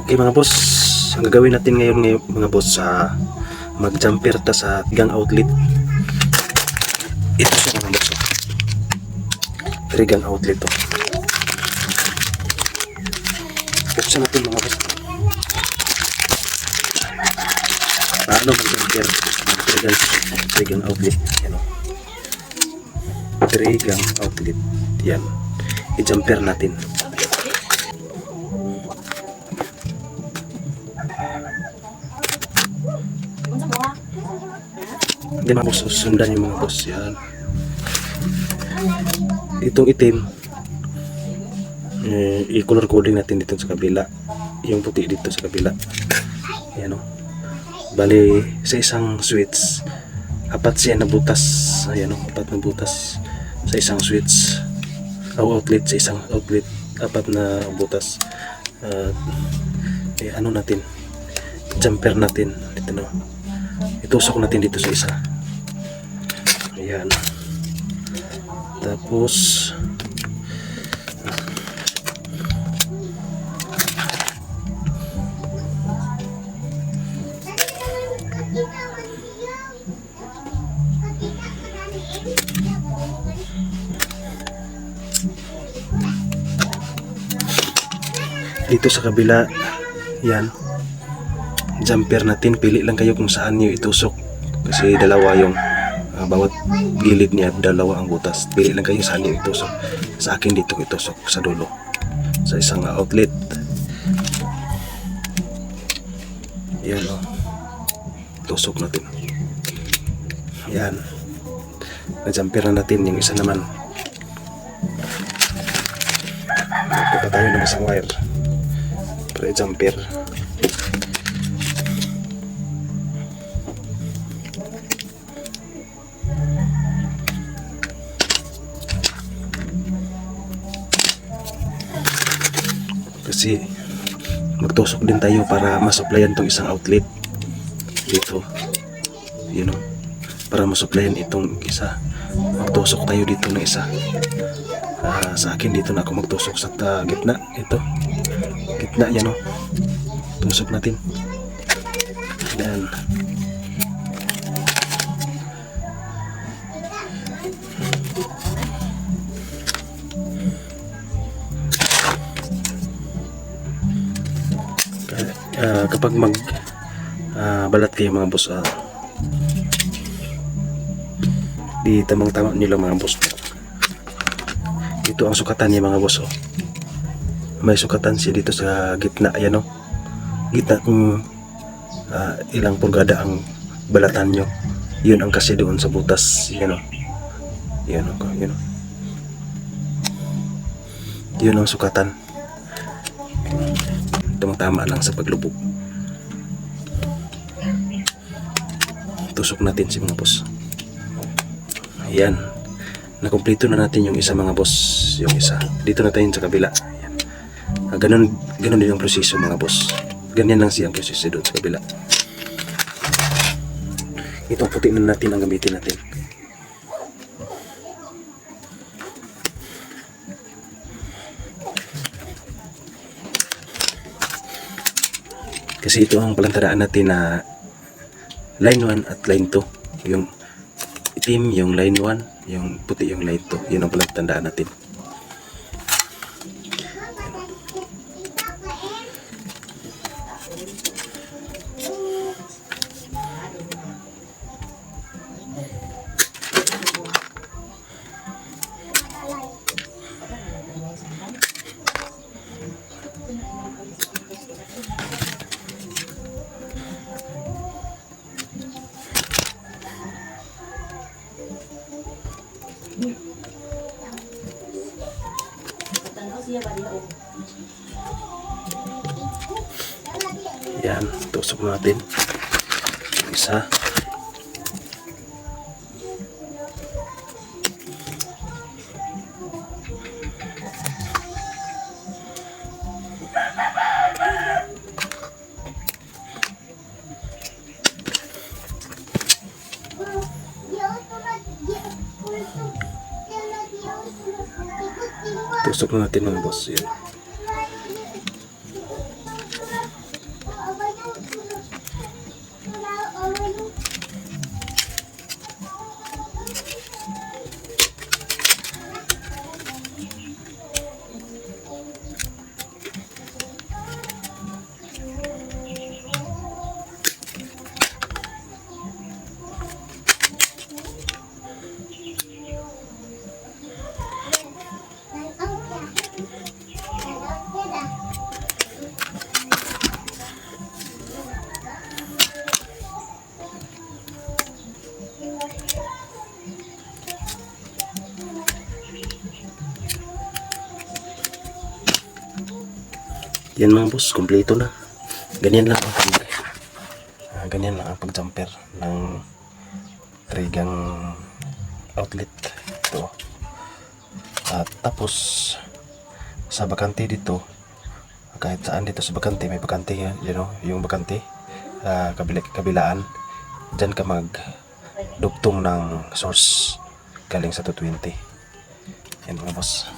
Okay mga boss, ang gagawin natin ngayon mga boss, mag-jumper ta sa gang outlet. Ito siya mga boss, gang outlet to. Buksan natin mga boss. Paano mag-jumper gang outlet? Yan o, gang outlet. Yan, i-jumper natin. Hindi mga boss, sundan yung mga boss. Yan. Itong itim, i-color coding natin dito sa kabila. Yung puti dito sa kabila. Yan o. Bali, sa isang switch, apat siya na butas. Ayan o, apat na butas sa isang switch. Outlet sa isang outlet. Apat na butas. Ano natin? Jumper natin. Dito no. Itusok natin dito sa isa. Ayan. Tapos dito sa kabila, yan, jumper natin. Pili lang kayo kung saan nyo itusok kasi dalawa yung bawat gilid niya, dalawa ang butas. Pili lang kayo saan nyo itusok. Sa akin dito itusok sa dulo sa isang outlet. Yan o, tusok natin. Yan, na-jumper na natin yung isa naman. Magkuha tayo ng isang wire para i-jumper. Kasi magtusok din tayo para masuplayan tong isang outlet dito, you know, para masuplayan itong isa. Magtusok tayo dito ng isa. Sa akin dito na ako magtusok sa gitna. Ito gitna, yan o, tusok natin. Dan kapag balat kayo mga boss, di tamang-tama nyo lang mga boss. Ito ang sukatan niya mga boss. May sukatan siya dito sa gitna. Ayan o, gitna kung ilang pulgada ang balatan nyo, yun ang kasi doon sa butas. Yan o, yan o, yan o, yun ang sukatan. Tama lang sa paglubog. Tusok natin si mga boss. Ayan, nakumpleto na natin yung isa mga boss. Yung isa dito na tayo sa kabila. Ayan. Ganun din ang proseso mga boss. Ganyan lang siyang proseso doon sa kabila. Itong puti na natin ang gamitin natin. Kasi ito ang palantaraan natin na line 1 at line 2. Yung itim yung line 1, yung puti yung line 2. Yun ang palatandaan natin. Yan, tusok natin isa. Tusok na natin mga boss. Yan. Yan mga boss, kompleto na. Ganyan lang ang pag-jumper ng trigang outlet. Ito. At tapos sa bakante dito, kahit saan dito sa bakante, may bakante yan, yung bakante kabilaan, dyan ka mag dugtong ng source galing sa 220. Yan mga boss.